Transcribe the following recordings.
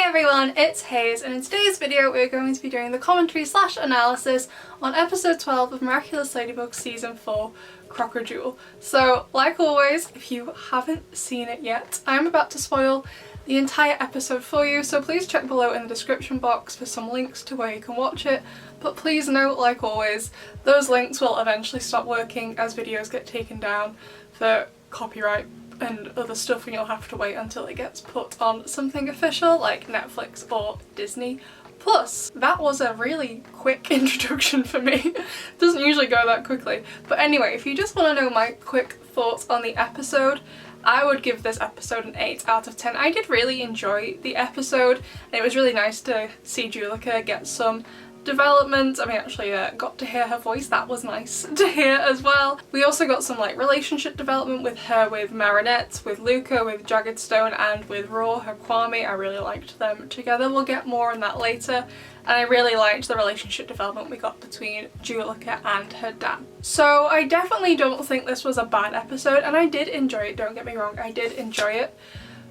everyone, it's Hayes, and in today's video we're going to be doing the commentary / analysis on episode 12 of Miraculous Ladybug season 4, Crocoduel. So, like always, if you haven't seen it yet, I'm about to spoil the entire episode for you, so please check below in the description box for some links to where you can watch it. But please note, like always, those links will eventually stop working as videos get taken down for copyright and other stuff, and you'll have to wait until it gets put on something official like Netflix or Disney Plus. That was a really quick introduction for me. It doesn't usually go that quickly. But anyway, if you just want to know my quick thoughts on the episode, I would give this episode an 8 out of 10. I did really enjoy the episode, and it was really nice to see Juleka get some development. I mean, actually got to hear her voice. That was nice to hear as well. We also got some like relationship development with her, with Marinette, with Luca, with Jagged Stone, and with Raw, her Kwame. I really liked them together. We'll get more on that later. And I really liked the relationship development we got between Juleka and her dad. So I definitely don't think this was a bad episode, and I did enjoy it, don't get me wrong, I did enjoy it.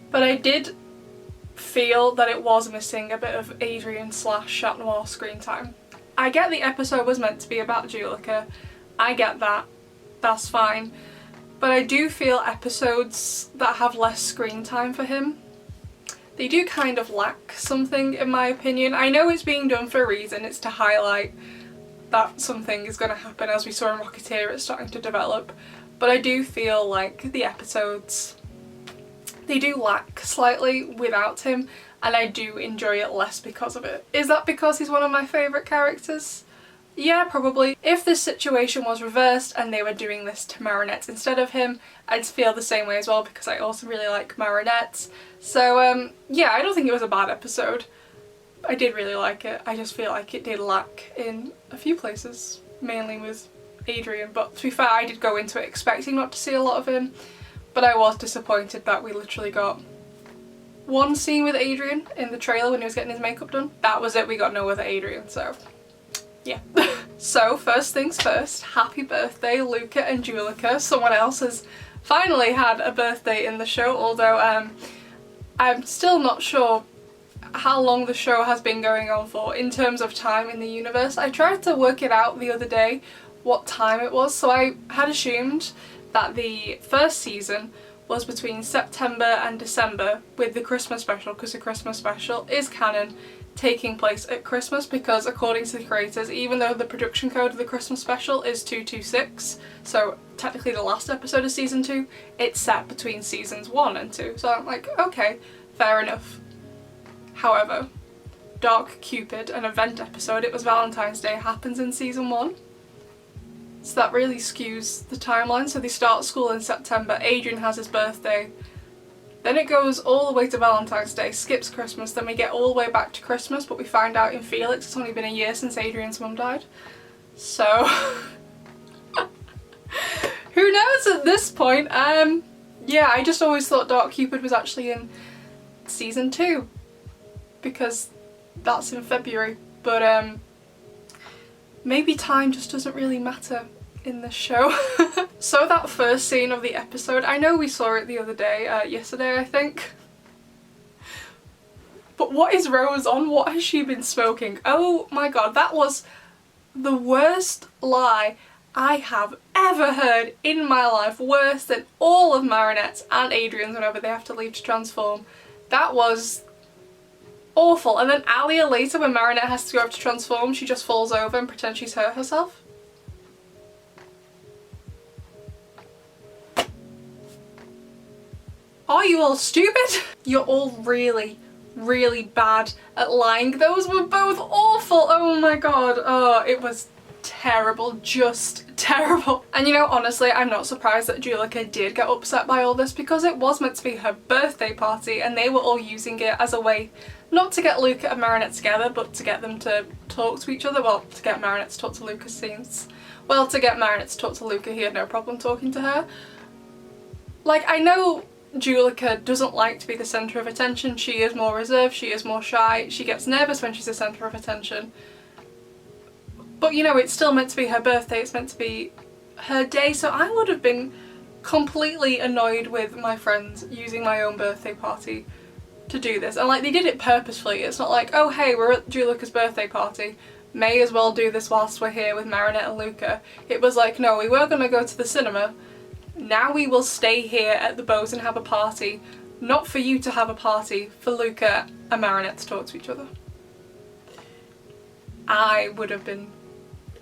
But I did feel that it was missing a bit of Adrien / Chat Noir screen time. I get the episode was meant to be about Juleka, I get that, that's fine, but I do feel episodes that have less screen time for him, they do kind of lack something in my opinion. I know it's being done for a reason, it's to highlight that something is going to happen. As we saw in Rocketeer, it's starting to develop, but I do feel like the episodes, they do lack slightly without him, and I do enjoy it less because of it. Is that because he's one of my favourite characters? Yeah, probably. If this situation was reversed and they were doing this to Marinette instead of him, I'd feel the same way as well, because I also really like Marinette. So yeah, I don't think it was a bad episode. I did really like it. I just feel like it did lack in a few places, mainly with Adrien, but to be fair, I did go into it expecting not to see a lot of him. But I was disappointed that we literally got one scene with Adrien in the trailer when he was getting his makeup done. That was it, we got no other Adrien, so yeah. So first things first, happy birthday Luca and Juleka. Someone else has finally had a birthday in the show, although I'm still not sure how long the show has been going on for in terms of time in the universe. I tried to work it out the other day what time it was, so I had assumed that the first season was between September and December with the Christmas special, because the Christmas special is canon, taking place at Christmas, because according to the creators, even though the production code of the Christmas special is 226, so technically the last episode of season 2, it's set between seasons 1 and 2. So I'm like, okay, fair enough. However, Dark Cupid, an event episode, it was Valentine's Day, happens in season 1. So that really skews the timeline. So they start school in September, Adrien has his birthday, then it goes all the way to Valentine's Day, skips Christmas, then we get all the way back to Christmas, but we find out in Felix it's only been a year since Adrien's mum died. So who knows at this point? Yeah, I just always thought Dark Cupid was actually in season 2, because that's in February, but maybe time just doesn't really matter in this show. So that first scene of the episode, I know we saw it the other day, yesterday I think. But what is Rose on? What has she been smoking? Oh my god, that was the worst lie I have ever heard in my life. Worse than all of Marinette's and Adrien's whenever they have to leave to transform. That was awful. And then Alia later, when Marinette has to go up to transform, she just falls over and pretends she's hurt herself. Are you all stupid? You're all really, really bad at lying. Those were both awful. Oh my god. Oh, it was terrible. Just terrible. And you know, honestly, I'm not surprised that Juleka did get upset by all this, because it was meant to be her birthday party and they were all using it as a way not to get Luca and Marinette together, but to get them to talk to each other. Well, to get Marinette to talk to Luca seems... Well, to get Marinette to talk to Luca, he had no problem talking to her. Like, I know Juleka doesn't like to be the centre of attention. She is more reserved, she is more shy, she gets nervous when she's the centre of attention. But you know, it's still meant to be her birthday, it's meant to be her day, so I would have been completely annoyed with my friends using my own birthday party to do this, and like they did it purposefully. It's not like, oh hey, we're at Julica's birthday party, may as well do this whilst we're here with Marinette and Luca. It was like, no, we were gonna go to the cinema, now we will stay here at the boat and have a party, not for you to have a party, for Luca and Marinette to talk to each other. I would have been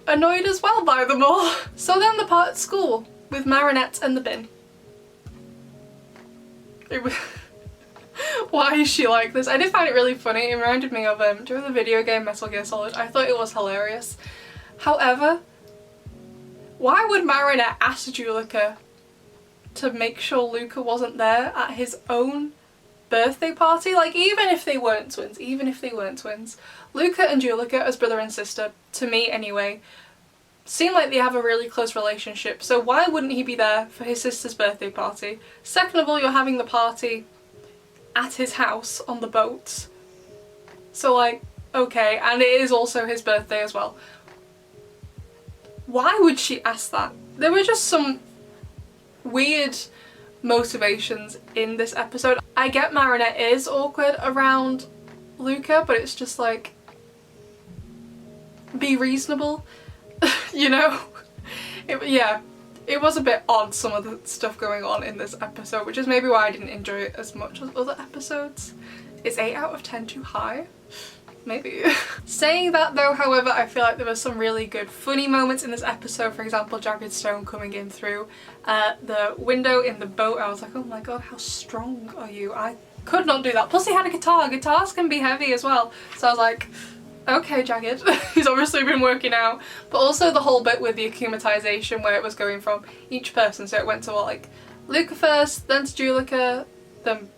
annoyed as well by them all. So then the part at school with Marinette and the bin. It was why is she like this? I did find it really funny. It reminded me of during the video game Metal Gear Solid. I thought it was hilarious. However, why would Marinette ask Julica to make sure Luca wasn't there at his own birthday party? Like, even if they weren't twins, Luca and Julica as brother and sister, to me anyway, seem like they have a really close relationship, so why wouldn't he be there for his sister's birthday party? Second of all, you're having the party at his house on the boat, so like, okay, and it is also his birthday as well. Why would she ask that? There were just some weird motivations in this episode. I get Marinette is awkward around Luca, but it's just like, be reasonable, you know? Yeah, it was a bit odd, some of the stuff going on in this episode, which is maybe why I didn't enjoy it as much as other episodes. Is 8 out of 10 too high? Maybe. Saying that though, however, I feel like there were some really good funny moments in this episode. For example, Jagged Stone coming in through the window in the boat. I was like, oh my god, how strong are you? I could not do that. Plus he had a guitar. Guitars can be heavy as well. So I was like, okay, Jagged. He's obviously been working out. But also the whole bit with the akumatization where it was going from each person. So it went to what, like Luca first, then to Julica, then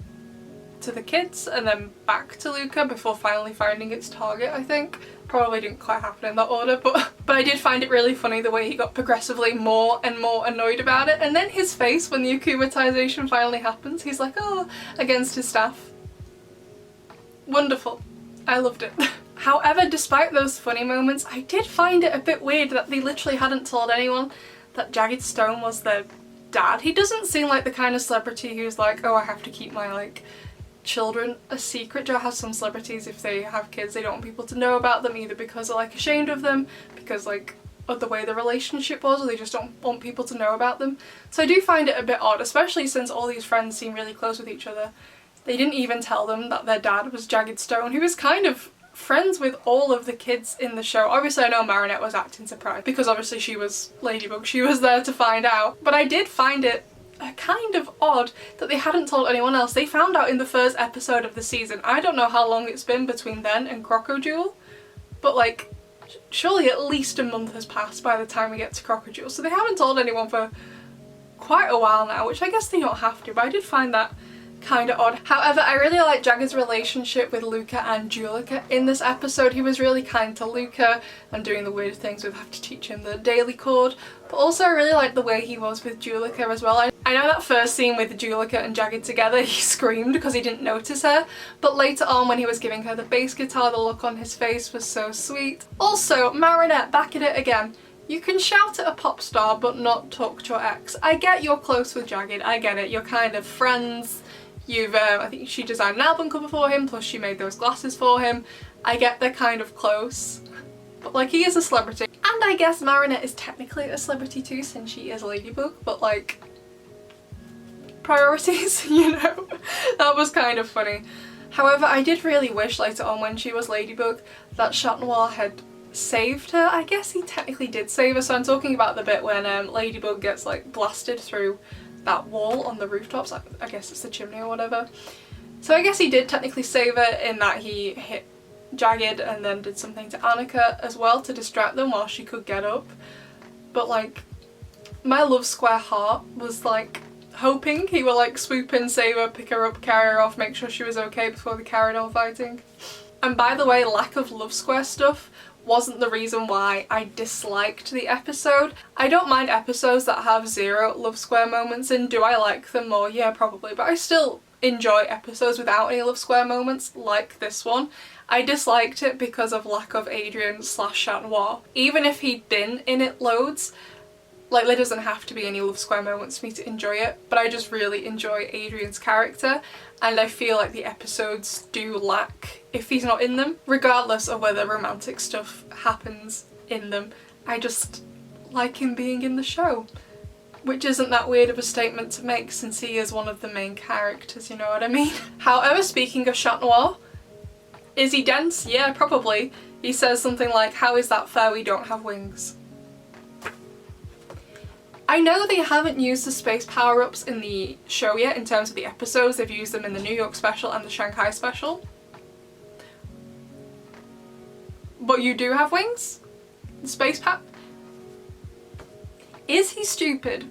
to the kids, and then back to Luca before finally finding its target, I think. Probably didn't quite happen in that order, but I did find it really funny the way he got progressively more and more annoyed about it. And then his face when the akumatization finally happens, he's like, oh, against his staff. Wonderful. I loved it. However, despite those funny moments, I did find it a bit weird that they literally hadn't told anyone that Jagged Stone was their dad. He doesn't seem like the kind of celebrity who's like, oh, I have to keep my like children a secret. Joe has some celebrities, if they have kids, they don't want people to know about them, either because they're like ashamed of them, because like of the way the relationship was, or they just don't want people to know about them. So I do find it a bit odd, especially since all these friends seem really close with each other. They didn't even tell them that their dad was Jagged Stone, who is kind of friends with all of the kids in the show. Obviously I know Marinette was acting surprised because obviously she was Ladybug, she was there to find out, but I did find it kind of odd that they hadn't told anyone else. They found out in the first episode of the season. I don't know how long it's been between then and Crocoduel, but like surely at least a month has passed by the time we get to Crocoduel, so they haven't told anyone for quite a while now, which I guess they don't have to, but I did find that kind of odd. However, I really like Jagged's relationship with Luca and Julica in this episode. He was really kind to Luca and doing the weird things with have to teach him the daily chord, but also I really like the way he was with Julica as well. I know that first scene with Julica and Jagged together, he screamed because he didn't notice her, but later on when he was giving her the bass guitar, the look on his face was so sweet. Also, Marinette, back at it again. You can shout at a pop star but not talk to your ex. I get you're close with Jagged, I get it, you're kind of friends. You've, I think she designed an album cover for him, plus she made those glasses for him. I get they're kind of close, but like he is a celebrity. And I guess Marinette is technically a celebrity too since she is Ladybug, but like, priorities, you know? That was kind of funny. However, I did really wish later on when she was Ladybug that Chat Noir had saved her. I guess he technically did save her, so I'm talking about the bit when Ladybug gets like blasted through that wall on the rooftops, I guess it's the chimney or whatever. So I guess he did technically save her in that he hit Jagged and then did something to Annika as well to distract them while she could get up. But like, my love square heart was like hoping he would like swoop in, save her, pick her up, carry her off, make sure she was okay before they carried on fighting. And by the way, lack of love square stuff wasn't the reason why I disliked the episode. I don't mind episodes that have zero love square moments in. Do I like them more? Yeah, probably, but I still enjoy episodes without any love square moments like this one. I disliked it because of lack of Adrien / Chat Noir. Even if he'd been in it loads, Like, there doesn't have to be any love square moments for me to enjoy it, but I just really enjoy Adrian's character, and I feel like the episodes do lack if he's not in them, regardless of whether romantic stuff happens in them. I just like him being in the show, which isn't that weird of a statement to make since he is one of the main characters, you know what I mean? However, speaking of Chat Noir, is he dense? Yeah, probably. He says something like, "How is that fair, we don't have wings?" I know they haven't used the space power-ups in the show yet in terms of the episodes. They've used them in the New York special and the Shanghai special. But you do have wings? The space power? Is he stupid?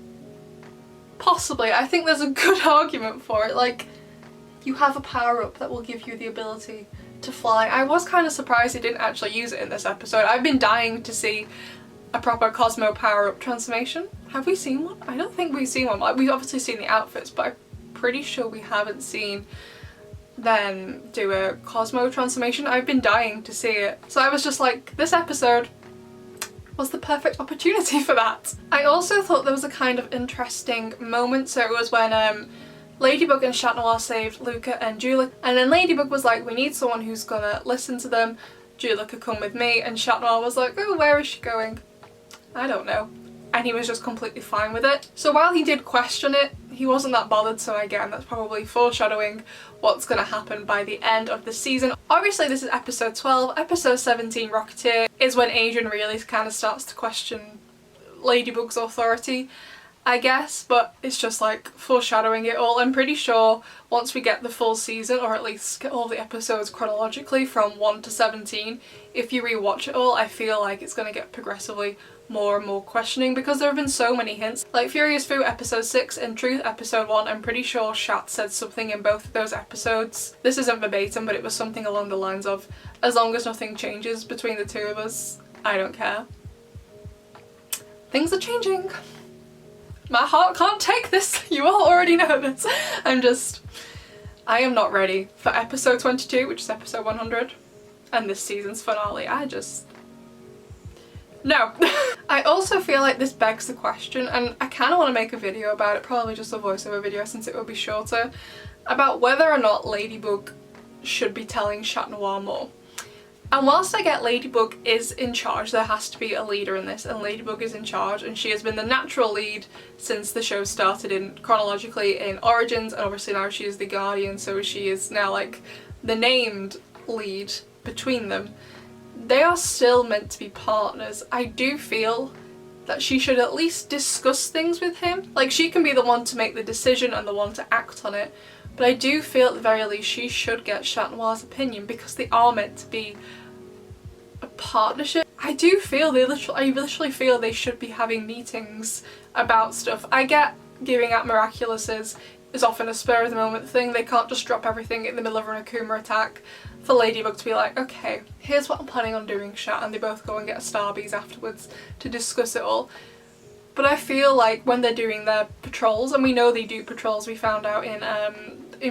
Possibly. I think there's a good argument for it. Like, you have a power-up that will give you the ability to fly. I was kind of surprised they didn't actually use it in this episode. I've been dying to see a proper Cosmo power-up transformation. Have we seen one? I don't think we've seen one. Like, we've obviously seen the outfits, but I'm pretty sure we haven't seen them do a Cosmo transformation. I've been dying to see it. So I was just like, this episode was the perfect opportunity for that. I also thought there was a kind of interesting moment. So it was when Ladybug and Chat Noir saved Luca and Juleka, and then Ladybug was like, we need someone who's gonna listen to them. Juleka, come with me, and Chat Noir was like, oh, where is she going? I don't know. And he was just completely fine with it. So while he did question it, he wasn't that bothered, so again, that's probably foreshadowing what's going to happen by the end of the season. Obviously this is episode 12. Episode 17, Rocketeer, is when Adrian really kind of starts to question Ladybug's authority, I guess, but it's just like foreshadowing it all. I'm pretty sure once we get the full season, or at least get all the episodes chronologically from 1 to 17, if you rewatch it all, I feel like it's going to get progressively more and more questioning, because there have been so many hints. Like Furious Fu episode 6 and Truth episode 1, I'm pretty sure Shat said something in both of those episodes. This isn't verbatim, but it was something along the lines of, as long as nothing changes between the two of us, I don't care. Things are changing. My heart can't take this. You all already know this. I am not ready for episode 22, which is episode 100, and this season's finale. No. I also feel like this begs the question, and I kind of want to make a video about it, probably just a voiceover video since it will be shorter, about whether or not Ladybug should be telling Chat Noir more. And whilst I get Ladybug is in charge, there has to be a leader in this, and Ladybug is in charge, and she has been the natural lead since the show started in chronologically in Origins, and obviously now she is the Guardian, so she is now like the named lead between them. They are still meant to be partners. I do feel that she should at least discuss things with him. Like, she can be the one to make the decision and the one to act on it, but I do feel at the very least she should get Chat Noir's opinion, because they are meant to be a partnership. I literally feel they should be having meetings about stuff. I get giving out Miraculouses is often a spur of the moment thing. They can't just drop everything in the middle of an Akuma attack for Ladybug to be like, okay, here's what I'm planning on doing, Chat, and they both go and get a Starbies afterwards to discuss it all. But I feel like when they're doing their patrols, and we know they do patrols, we found out in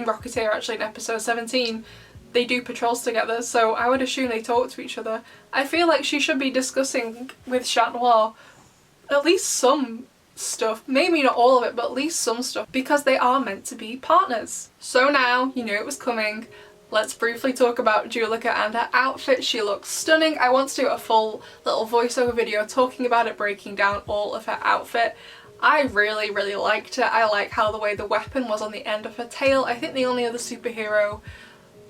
Rocketeer actually in episode 17, they do patrols together, so I would assume they talk to each other. I feel like she should be discussing with Chat Noir at least some stuff, maybe not all of it, but at least some stuff, because they are meant to be partners. So now, you knew it was coming, let's briefly talk about Juleka and her outfit. She looks stunning. I want to do a full little voiceover video talking about it, breaking down all of her outfit. I really, really liked it. I like how the way the weapon was on the end of her tail. I think the only other superhero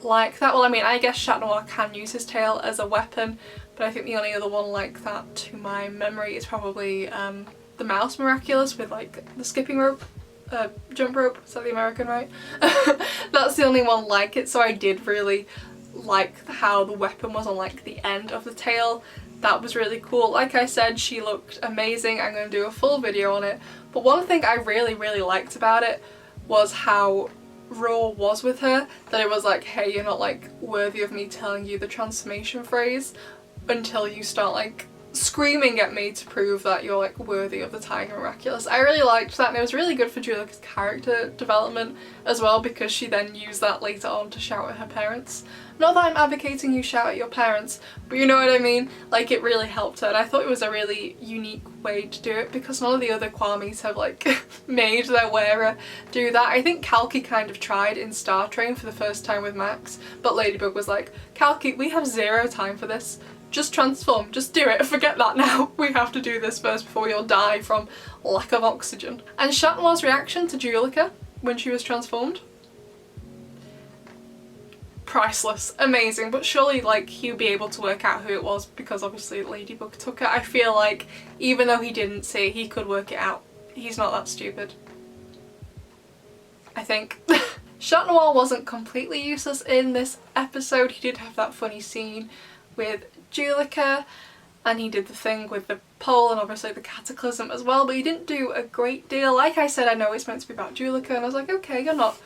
like that, well, I mean, I guess Chat Noir can use his tail as a weapon, but I think the only other one like that to my memory is probably the mouse Miraculous with like the skipping rope, jump rope, is that the American, right? That's the only one like it, so I did really like how the weapon was on like the end of the tail. That was really cool. Like I said, she looked amazing. I'm going to do a full video on it, but one thing I really, really liked about it was how raw was with her, that it was like, hey, you're not like worthy of me telling you the transformation phrase until you start like screaming at me to prove that you're like worthy of the Tiger Miraculous. I really liked that, and it was really good for Julica's character development as well, because she then used that later on to shout at her parents. Not that I'm advocating you shout at your parents, but you know what I mean? Like, it really helped her, and I thought it was a really unique way to do it, because none of the other Kwamis have like made their wearer do that. I think Kalki kind of tried in Star Train for the first time with Max, but Ladybug was like, Kalki, we have zero time for this. Just transform, just do it, forget that now. We have to do this first before you'll die from lack of oxygen. And Chat Noir's reaction to Julica when she was transformed? Priceless, amazing, but surely like he'd be able to work out who it was, because obviously Ladybug took it. I feel like even though he didn't see, he could work it out. He's not that stupid, I think. Chat Noir wasn't completely useless in this episode. He did have that funny scene with Julica, and he did the thing with the pole and obviously the cataclysm as well, but he didn't do a great deal. Like I said, I know it's meant to be about Julica, and I was like, okay, you're not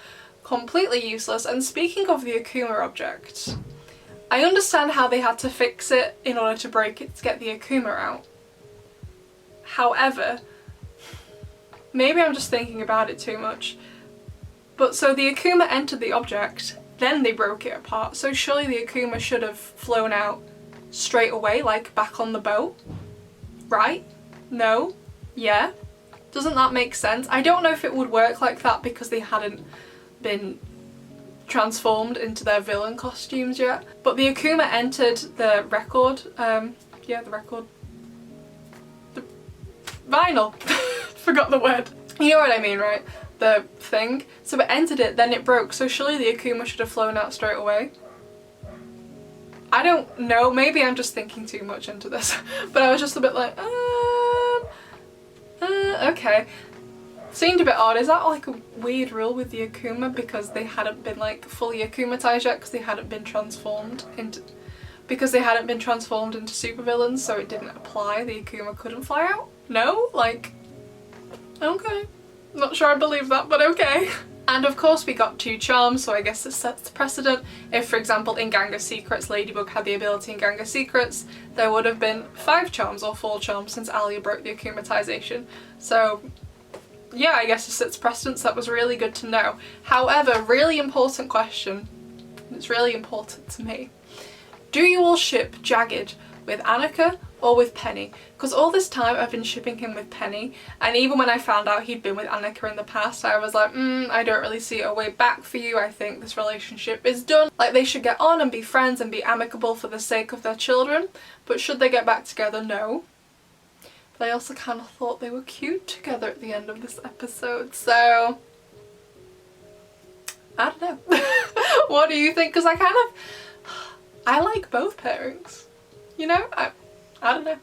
completely useless. And speaking of the Akuma object, I understand how they had to fix it in order to break it to get the Akuma out. However, maybe I'm just thinking about it too much, but so the Akuma entered the object, then they broke it apart, so surely the Akuma should have flown out straight away, like back on the boat, right? No? Yeah? Doesn't that make sense? I don't know if it would work like that because they hadn't been transformed into their villain costumes yet, but the Akuma entered the record, yeah, the record, the vinyl, forgot the word. You know what I mean, right? The thing. So it entered it, then it broke, so surely the Akuma should have flown out straight away. I don't know, maybe I'm just thinking too much into this, but I was just a bit like, okay. Seemed a bit odd. Is that like a weird rule with the Akuma because they hadn't been like fully Akumatized yet, because they hadn't been transformed into supervillains, so it didn't apply, the Akuma couldn't fly out? No? Like, okay. Not sure I believe that, but okay. And of course we got 2 charms, so I guess this sets the precedent. If, for example, in Gang of Secrets, Ladybug had the ability in Gang of Secrets, there would have been 5 charms or 4 charms since Alia broke the akumatization. So yeah, I guess it sets precedence. That was really good to know. However, really important question, and it's really important to me. Do you all ship Jagged with Annika or with Penny? Because all this time I've been shipping him with Penny, and even when I found out he'd been with Annika in the past, I was like, I don't really see a way back for you. I think this relationship is done. Like, they should get on and be friends and be amicable for the sake of their children, but should they get back together? No. But I also kind of thought they were cute together at the end of this episode, so I don't know. What do you think? Because I like both pairings, you know? I don't know.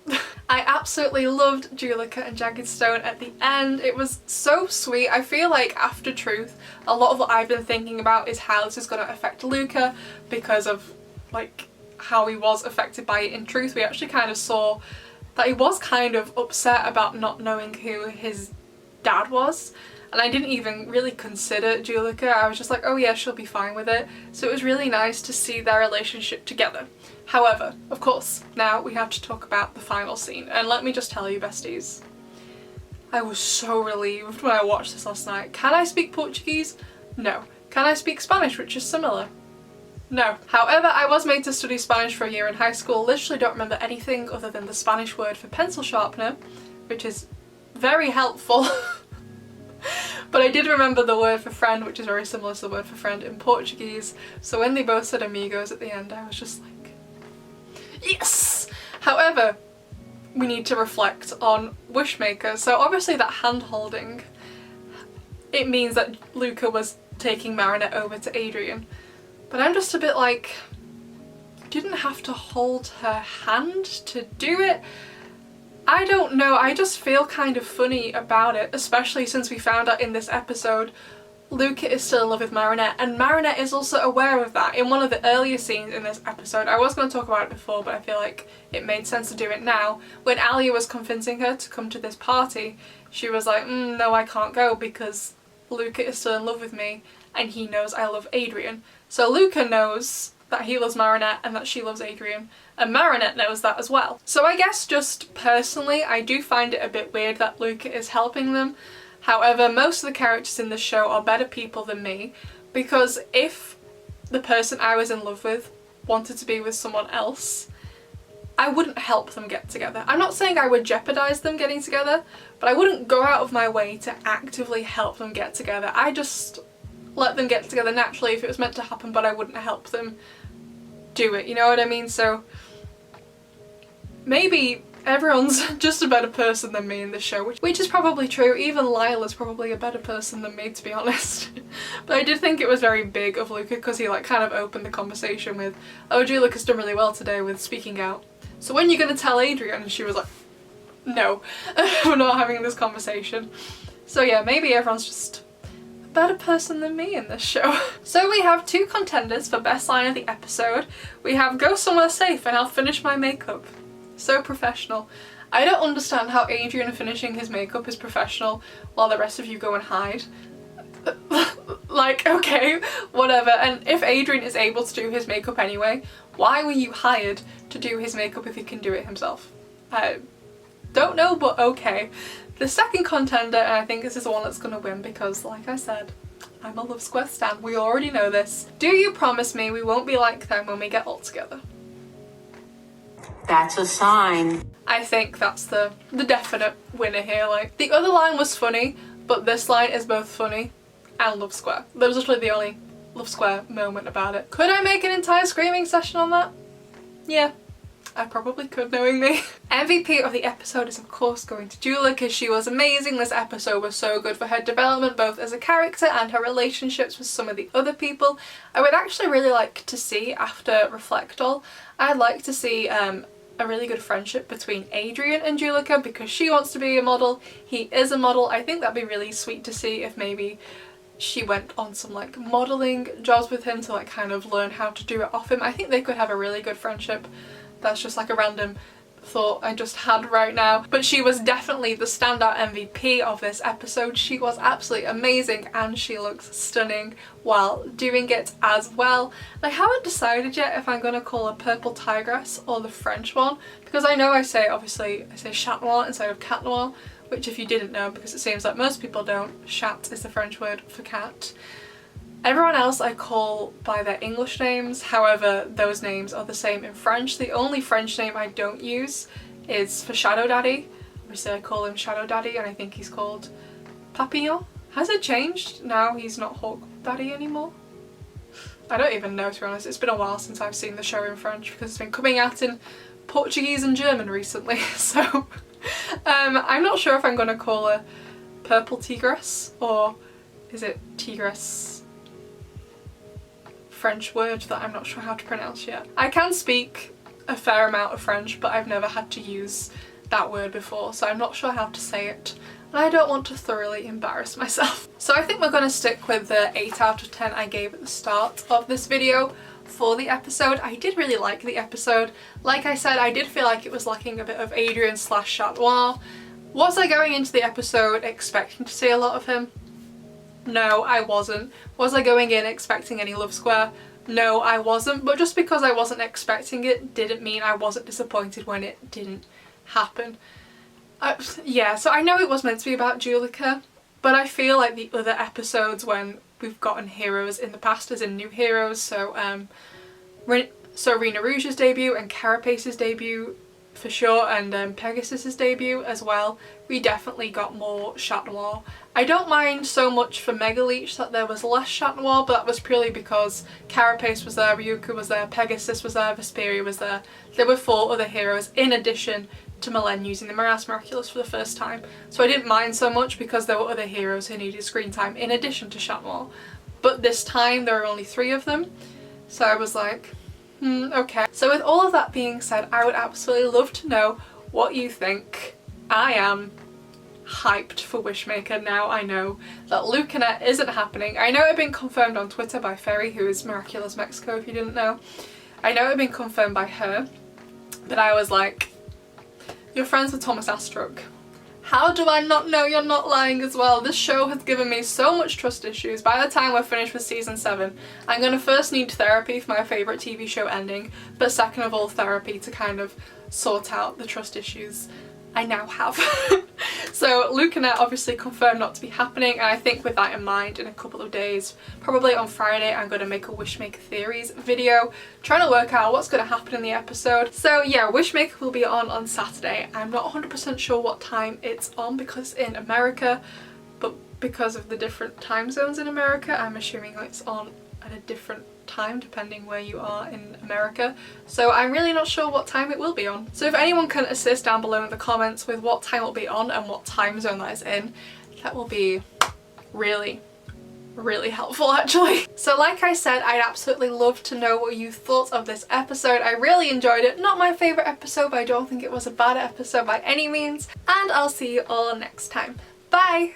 I absolutely loved Julica and Jagged Stone at the end. It was so sweet. I feel like after Truth, a lot of what I've been thinking about is how this is going to affect Luca, because of like how he was affected by it in Truth. We actually kind of saw that he was kind of upset about not knowing who his dad was, and I didn't even really consider Julica. I was just like, oh yeah, she'll be fine with it. So it was really nice to see their relationship together. However, of course, now we have to talk about the final scene, and let me just tell you, besties, I was so relieved when I watched this last night. Can I speak Portuguese? No. Can I speak Spanish, which is similar? No. However, I was made to study Spanish for a year in high school. Literally don't remember anything other than the Spanish word for pencil sharpener, which is very helpful. But I did remember the word for friend, which is very similar to the word for friend in Portuguese. So when they both said amigos at the end, I was just like, yes! However, we need to reflect on Wishmaker. So obviously that hand holding, it means that Luca was taking Marinette over to Adrian. But I'm just a bit like, didn't have to hold her hand to do it. I don't know, I just feel kind of funny about it, especially since we found out in this episode Luca is still in love with Marinette, and Marinette is also aware of that. In one of the earlier scenes in this episode, I was going to talk about it before, but I feel like it made sense to do it now, when Alia was convincing her to come to this party, she was like, no, I can't go because Luca is still in love with me and he knows I love Adrian. So Luca knows that he loves Marinette and that she loves Adrian, and Marinette knows that as well. So I guess just personally, I do find it a bit weird that Luca is helping them. However, most of the characters in the show are better people than me, because if the person I was in love with wanted to be with someone else, I wouldn't help them get together. I'm not saying I would jeopardize them getting together, but I wouldn't go out of my way to actively help them get together. I just let them get together naturally if it was meant to happen, but I wouldn't help them do it, you know what I mean? So maybe everyone's just a better person than me in this show, which is probably true. Even Lila's probably a better person than me, to be honest. But I did think it was very big of Luca because he like kind of opened the conversation with, oh, Julica's done really well today with speaking out. So when are you going to tell Adrian? And she was like, no, we're not having this conversation. So yeah, maybe everyone's just a better person than me in this show. So we have 2 contenders for best line of the episode. We have go somewhere safe and I'll finish my makeup. So professional. I don't understand how Adrian finishing his makeup is professional while the rest of you go and hide. Like, okay, whatever. And if Adrian is able to do his makeup anyway, why were you hired to do his makeup if he can do it himself? I don't know, but okay. The second contender, and I think this is the one that's gonna win because, like I said, I'm a Love Square stan. We already know this. Do you promise me we won't be like them when we get all together? That's a sign. I think that's the definite winner here. Like, the other line was funny, but this line is both funny and Love Square. That was literally the only Love Square moment about it. Could I make an entire screaming session on that? Yeah, I probably could, knowing me. MVP of the episode is of course going to Julia because she was amazing. This episode was so good for her development, both as a character and her relationships with some of the other people. I would actually really like to see, after Reflect All, I'd like to see a really good friendship between Adrian and Julica because she wants to be a model, he is a model. I think that'd be really sweet to see if maybe she went on some like modelling jobs with him to like kind of learn how to do it off him. I think they could have a really good friendship. That's just like a random thought I just had right now. But she was definitely the standout MVP of this episode. She was absolutely amazing and she looks stunning while doing it as well. I haven't decided yet if I'm gonna call her Purple Tigress or the French one, because I know I say Chat Noir instead of Cat Noir, which if you didn't know, because it seems like most people don't, chat is the French word for cat. Everyone else I call by their English names, however those names are the same in French. The only French name I don't use is for Shadow Daddy. Obviously I call him Shadow Daddy and I think he's called Papillon. Has it changed? Now he's not Hawk Daddy anymore? I don't even know, to be honest. It's been a while since I've seen the show in French because it's been coming out in Portuguese and German recently, so I'm not sure if I'm gonna call her Purple Tigress or is it Tigress? French word that I'm not sure how to pronounce yet. I can speak a fair amount of French, but I've never had to use that word before, so I'm not sure how to say it. And I don't want to thoroughly embarrass myself. So I think we're going to stick with the 8 out of 10 I gave at the start of this video for the episode. I did really like the episode. Like I said, I did feel like it was lacking a bit of Adrian / Chat Noir. Was I going into the episode expecting to see a lot of him? No, I wasn't. Was I going in expecting any Love Square? No, I wasn't. But just because I wasn't expecting it didn't mean I wasn't disappointed when it didn't happen. Yeah, so I know it was meant to be about Julica, but I feel like the other episodes when we've gotten heroes in the past, as in new heroes, so Rena Rouge's debut and Carapace's debut for sure, and Pegasus's debut as well, we definitely got more Chat Noir. I don't mind so much for Mega Leech that there was less Chat Noir, but that was purely because Carapace was there, Ryuka was there, Pegasus was there, Vesperia was there. There were 4 other heroes in addition to Milen using the Miraculous for the first time. So I didn't mind so much because there were other heroes who needed screen time in addition to Chat Noir. But this time there were only 3 of them, so I was like, okay. So with all of that being said, I would absolutely love to know what you think. I am hyped for Wishmaker now. I know that Lucanet isn't happening. I know it had been confirmed on Twitter by Ferry, who is Miraculous Mexico if you didn't know. I know it had been confirmed by her, but I was like, you're friends with Thomas Astruc. How do I not know you're not lying as well? This show has given me so much trust issues. By the time we're finished with season 7, I'm going to first need therapy for my favourite TV show ending, but second of all therapy to kind of sort out the trust issues I now have. So Luke and Annette obviously confirmed not to be happening, and I think with that in mind, in a couple of days, probably on Friday, I'm going to make a Wishmaker Theories video trying to work out what's going to happen in the episode. So yeah, Wishmaker will be on Saturday. I'm not 100% sure what time it's on because in America, but because of the different time zones in America, I'm assuming it's on at a different time depending where you are in America, so I'm really not sure what time it will be on. So if anyone can assist down below in the comments with what time it will be on and what time zone that is in, that will be really helpful actually. So like I said, I'd absolutely love to know what you thought of this episode. I really enjoyed it. Not my favourite episode, but I don't think it was a bad episode by any means, and I'll see you all next time. Bye!